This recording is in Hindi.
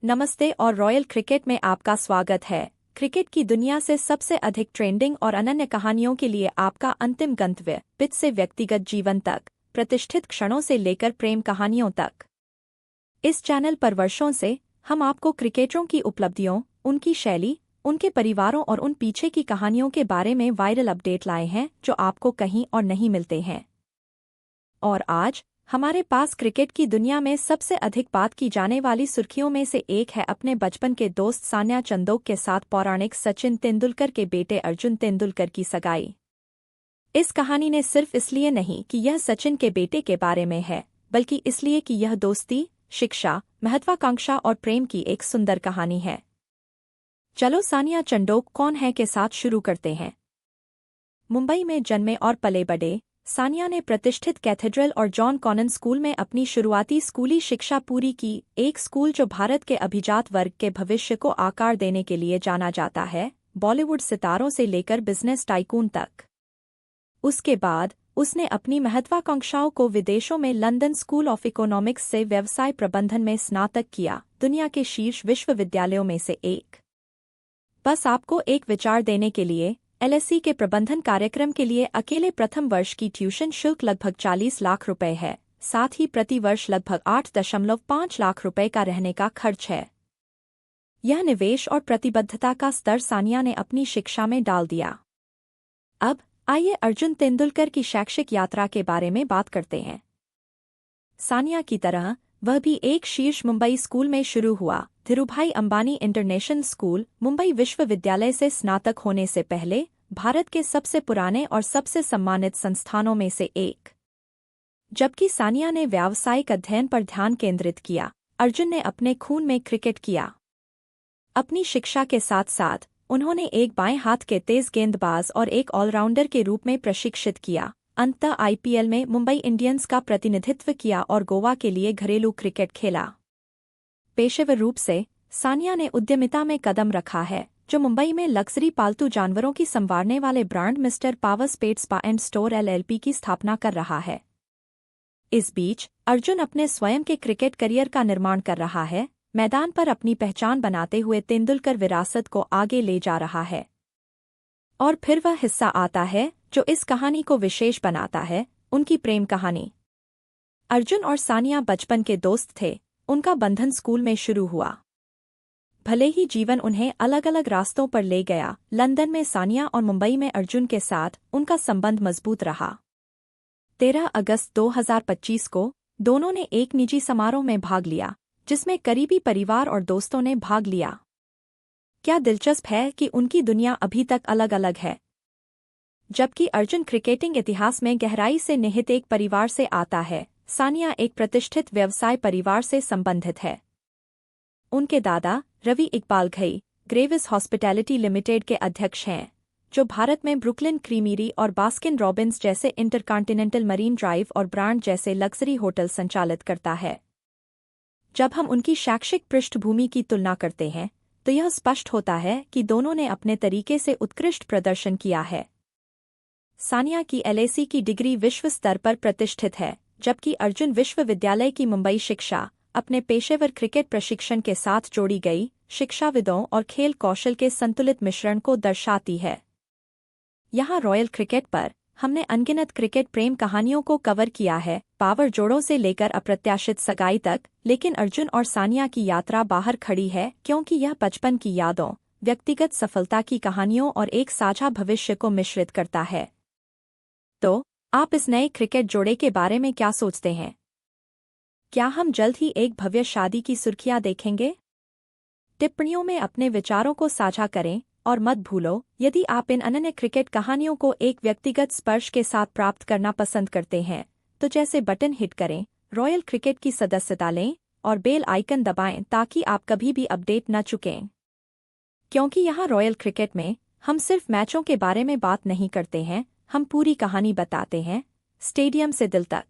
नमस्ते और रॉयल क्रिकेट में आपका स्वागत है। क्रिकेट की दुनिया से सबसे अधिक ट्रेंडिंग और अनन्य कहानियों के लिए आपका अंतिम गंतव्य, पिच से व्यक्तिगत जीवन तक, प्रतिष्ठित क्षणों से लेकर प्रेम कहानियों तक। इस चैनल पर वर्षों से हम आपको क्रिकेटरों की उपलब्धियों, उनकी शैली, उनके परिवारों और उन पीछे की कहानियों के बारे में वायरल अपडेट लाए हैं जो आपको कहीं और नहीं मिलते हैं। और आज हमारे पास क्रिकेट की दुनिया में सबसे अधिक बात की जाने वाली सुर्खियों में से एक है अपने बचपन के दोस्त सान्या चंदोक के साथ पौराणिक सचिन तेंदुलकर के बेटे अर्जुन तेंदुलकर की सगाई। इस कहानी ने सिर्फ इसलिए नहीं कि यह सचिन के बेटे के बारे में है, बल्कि इसलिए कि यह दोस्ती, शिक्षा, महत्वाकांक्षा और प्रेम की एक सुंदर कहानी है। चलो सान्या चंडोक कौन है के साथ शुरू करते हैं। मुंबई में जन्मे और पले बड़े, सानिया ने प्रतिष्ठित कैथेड्रल और जॉन कॉनन स्कूल में अपनी शुरुआती स्कूली शिक्षा पूरी की, एक स्कूल जो भारत के अभिजात वर्ग के भविष्य को आकार देने के लिए जाना जाता है, बॉलीवुड सितारों से लेकर बिजनेस टाइकून तक। उसके बाद उसने अपनी महत्वाकांक्षाओं को विदेशों में लंदन स्कूल ऑफ इकोनॉमिक्स से व्यवसाय प्रबंधन में स्नातक किया, दुनिया के शीर्ष विश्वविद्यालयों में से एक। बस आपको एक विचार देने के लिए, LSE के प्रबंधन कार्यक्रम के लिए अकेले प्रथम वर्ष की ट्यूशन शुल्क लगभग 40 लाख रुपए है, साथ ही प्रति वर्ष लगभग 8.5 लाख रुपए का रहने का खर्च है। यह निवेश और प्रतिबद्धता का स्तर सानिया ने अपनी शिक्षा में डाल दिया। अब आइए अर्जुन तेंदुलकर की शैक्षिक यात्रा के बारे में बात करते हैं। सानिया की तरह वह भी एक शीर्ष मुंबई स्कूल में शुरू हुआ, धीरूभाई अंबानी इंटरनेशनल स्कूल, मुंबई विश्वविद्यालय से स्नातक होने से पहले भारत के सबसे पुराने और सबसे सम्मानित संस्थानों में से एक। जबकि सानिया ने व्यावसायिक अध्ययन पर ध्यान केंद्रित किया, अर्जुन ने अपने खून में क्रिकेट किया। अपनी शिक्षा के साथ साथ उन्होंने एक बाएं हाथ के तेज गेंदबाज और एक ऑलराउंडर के रूप में प्रशिक्षित किया। अंततः IPL में मुंबई इंडियंस का प्रतिनिधित्व किया और गोवा के लिए घरेलू क्रिकेट खेला। पेशेवर रूप से सानिया ने उद्यमिता में कदम रखा है, जो मुंबई में लग्जरी पालतू जानवरों की संवारने वाले brand mister powers pet spa and store LLP की स्थापना कर रहा है। इस बीच अर्जुन अपने स्वयं के क्रिकेट करियर का निर्माण कर रहा है, मैदान पर अपनी पहचान बनाते हुए तेंदुलकर विरासत को आगे ले जा रहा है। और फिर वह हिस्सा आता है जो इस कहानी को विशेष बनाता है, उनकी प्रेम कहानी। अर्जुन और सानिया बचपन के दोस्त थे, उनका बंधन स्कूल में शुरू हुआ। भले ही जीवन उन्हें अलग अलग रास्तों पर ले गया, लंदन में सानिया और मुंबई में अर्जुन के साथ उनका संबंध मजबूत रहा। 13 अगस्त 2025 को दोनों ने एक निजी समारोह में भाग लिया, जिसमें करीबी परिवार और दोस्तों ने भाग लिया। क्या दिलचस्प है कि उनकी दुनिया अभी तक अलग अलग है। जबकि अर्जुन क्रिकेटिंग इतिहास में गहराई से निहित एक परिवार से आता है, सानिया एक प्रतिष्ठित व्यवसाय परिवार से संबंधित है। उनके दादा Ravi Iqbal Ghai Gravis hospitality limited के अध्यक्ष हैं, जो भारत में ब्रुकलिन क्रीमेरी और बास्किन रॉबिन्स जैसे इंटरकॉन्टिनेंटल मरीन ड्राइव और ब्रांड जैसे लग्जरी होटल संचालित करता है। जब हम उनकी शैक्षिक पृष्ठभूमि की तुलना करते हैं, तो यह स्पष्ट होता है कि दोनों ने अपने तरीके से उत्कृष्ट प्रदर्शन किया है। सानिया की LSE की डिग्री विश्व स्तर पर प्रतिष्ठित है, जबकि अर्जुन विश्वविद्यालय की मुंबई शिक्षा अपने पेशेवर क्रिकेट प्रशिक्षण के साथ जोड़ी गई शिक्षाविदों और खेल कौशल के संतुलित मिश्रण को दर्शाती है। यहाँ रॉयल क्रिकेट पर हमने अनगिनत क्रिकेट प्रेम कहानियों को कवर किया है, पावर जोड़ों से लेकर अप्रत्याशित सगाई तक, लेकिन अर्जुन और सानिया की यात्रा बाहर खड़ी है क्योंकि यह बचपन की यादों, व्यक्तिगत सफलता की कहानियों और एक साझा भविष्य को मिश्रित करता है। तो आप इस नए क्रिकेट जोड़े के बारे में क्या सोचते हैं? क्या हम जल्द ही एक भव्य शादी की सुर्खियां देखेंगे? टिप्पणियों में अपने विचारों को साझा करें और मत भूलो, यदि आप इन अनन्य क्रिकेट कहानियों को एक व्यक्तिगत स्पर्श के साथ प्राप्त करना पसंद करते हैं, तो जैसे बटन हिट करें, रॉयल क्रिकेट की सदस्यता लें और बेल आइकन दबाएं ताकि आप कभी भी अपडेट न चुकें। क्योंकि यहाँ रॉयल क्रिकेट में हम सिर्फ मैचों के बारे में बात नहीं करते हैं, हम पूरी कहानी बताते हैं, स्टेडियम से दिल तक।